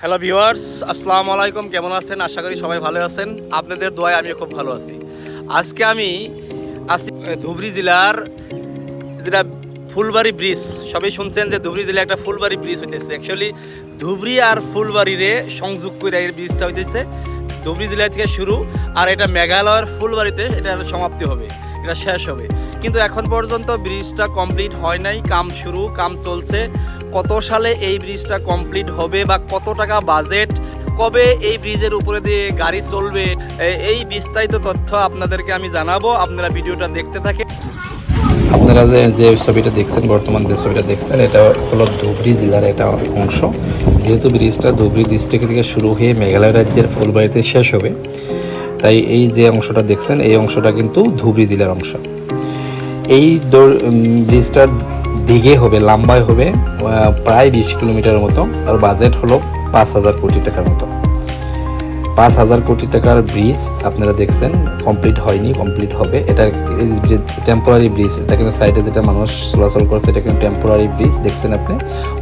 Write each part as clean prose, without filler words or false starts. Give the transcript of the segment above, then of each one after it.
Hello viewers, আসসালামু আলাইকুম। কেমন আছেন? আশা করি সবাই ভালো আছেন। আপনাদের দোয়ায় আমিও খুব ভালো আছি। আজকে আমি আছি ধুবড়ী জেলার যেটা ফুলবাড়ি ব্রিজ। সবাই শুনছেন যে ধুবড়ী জেলায় একটা ফুলবাড়ি ব্রিজ হইতেছে। অ্যাকচুয়ালি ধুবড়ী আর ফুলবাড়িরে সংযোগ করে এই ব্রিজটা হইতেছে। ধুবড়ী জেলা থেকে শুরু, আর এটা মেঘালয়ের ফুলবাড়িতে এটা সমাপ্তি হবে, এটা শেষ হবে। কিন্তু এখন পর্যন্ত ব্রিজটা কমপ্লিট হয় নাই, কাম চলছে। কত সালে এই ব্রিজটা কমপ্লিট হবে বা কত টাকা বাজেট, কবে এই ব্রিজের উপরে দিয়ে গাড়ি চলবে, এই বিস্তারিত তথ্য আপনাদেরকে আমি জানাবো। আপনারা ভিডিওটা দেখতে থাকেন। আপনারা যে ছবিটা দেখছেন, বর্তমান যে ছবিটা দেখছেন, এটা হলো ধুবড়ী জেলার একটা অংশ। যেহেতু ব্রিজটা ধুবড়ী ডিস্ট্রিক্ট থেকে শুরু হয়ে মেঘালয় রাজ্যের ফুলবাড়িতে শেষ হবে, তাই এই যে অংশটা দেখছেন, এই অংশটা কিন্তু ধুবড়ী জেলার অংশ। এই ব্রিজটার দিকে হবে, লম্বায় হবে প্রায় 20 কিলোমিটারের মতো, আর বাজেট হলো 5,000 কোটি টাকার মতো। 5,000 কোটি টাকার ব্রিজ আপনারা দেখছেন, কমপ্লিট হয়নি, কমপ্লিট হবে। এটা টেম্পোরারি ব্রিজ, এটা কিন্তু সাইডে যেটা মানুষ চলাচল করছে এটা কিন্তু টেম্পোরারি ব্রিজ দেখছেন আপনি।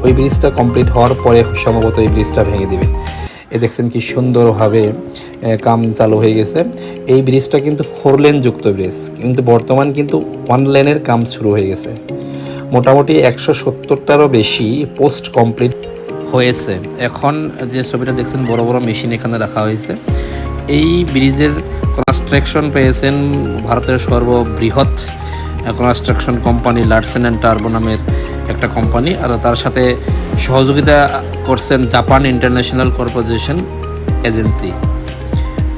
ওই ব্রিজটা কমপ্লিট হওয়ার পরে সম্ভবত এই ব্রিজটা ভেঙে দিবে। এ দেখছেন কি সুন্দরভাবে কাম চালু হয়ে গেছে। এই ব্রিজটা কিন্তু 4 লেন যুক্ত ব্রিজ, কিন্তু বর্তমান কিন্তু 1 লেনের কাম শুরু হয়ে গেছে। মোটামুটি 170টারও বেশি পোস্ট কমপ্লিট হয়েছে। এখন যে ছবিটা দেখছেন, বড় বড় মেশিন এখানে রাখা হয়েছে। এই ব্রিজের কনস্ট্রাকশন পেয়েছেন ভারতের সর্ববৃহৎ construction company Larsen and turbo নামের একটা কোম্পানি, আর তার সাথে সহযোগিতা করছেন জাপান ইন্টারন্যাশনাল কর্পোরেশন এজেন্সি।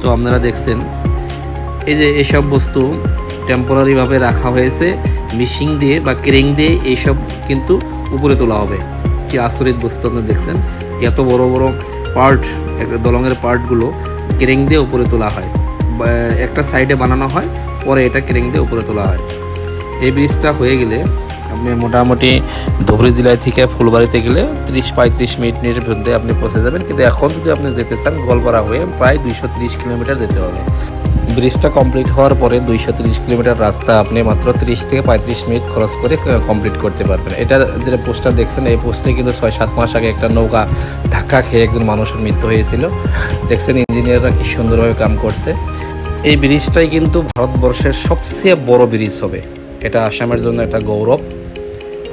তো আপনারা দেখছেন এই যে এইসব বস্তু টেম্পোরারিভাবে রাখা হয়েছে মেশিন দিয়ে বা ক্রেন দিয়ে, এইসব কিন্তু উপরে তোলা হবে। কি আচরিত বস্তু আপনারা দেখছেন, এত বড় বড় পার্ট, একটা দলঙের পার্টগুলো ক্রেন দিয়ে উপরে তোলা হয়, একটা সাইডে বানানো হয়, পরে এটা ক্রেন দিয়ে উপরে তোলা হয়। এই ব্রিজটা হয়ে গেলে আপনি মোটামুটি ধুবড়ী জেলায় থেকে ফুলবাড়িতে গেলে 30-35 মিনিটের মধ্যে আপনি পৌঁছে যাবেন। কিন্তু এখন যদি আপনি যেতে চান গোলপাড়া হয়ে প্রায় 230 কিলোমিটার যেতে হবে। ব্রিজটা কমপ্লিট হওয়ার পরে 230 কিলোমিটার রাস্তা আপনি মাত্র 30 থেকে 35 মিনিট খরচ করে কমপ্লিট করতে পারবেন। এটা যেটা পোস্টার দেখছেন, এই পোস্টে কিন্তু 6-7 মাস আগে একটা নৌকা ধাক্কা খেয়ে একজন মানুষের মৃত্যু হয়েছিল। দেখছেন ইঞ্জিনিয়াররা কি সুন্দরভাবে কাম করছে। এই ব্রিজটাই কিন্তু ভারতবর্ষের সবচেয়ে বড় ব্রিজ হবে। এটা আসামের জন্য একটা গৌরব।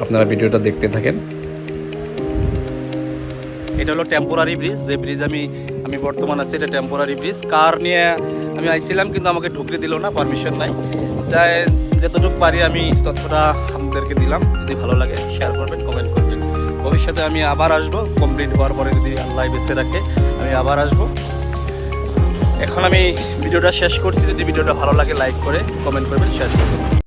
আপনারা ভিডিওটা দেখতে থাকেন। এটা হলো টেম্পোরারি ব্রিজ, যে ব্রিজ আমি বর্তমান আছি, এটা টেম্পোরারি ব্রিজ। কার নিয়ে আমি আইছিলাম, কিন্তু আমাকে ঢুকতে দিল না, পারমিশন নাই। যাই যতটুকু পারি আমি তথ্যটা আপনাদেরকে দিলাম। যদি ভালো লাগে শেয়ার করবেন, কমেন্ট করবেন। ভবিষ্যতে আমি আবার আসবো, কমপ্লিট হওয়ার পরে যদি আল্লাহ বেঁচে রাখে আমি আবার আসবো। এখন আমি ভিডিওটা শেষ করছি। যদি ভিডিওটা ভালো লাগে লাইক করে কমেন্ট করবেন, শেয়ার করবেন।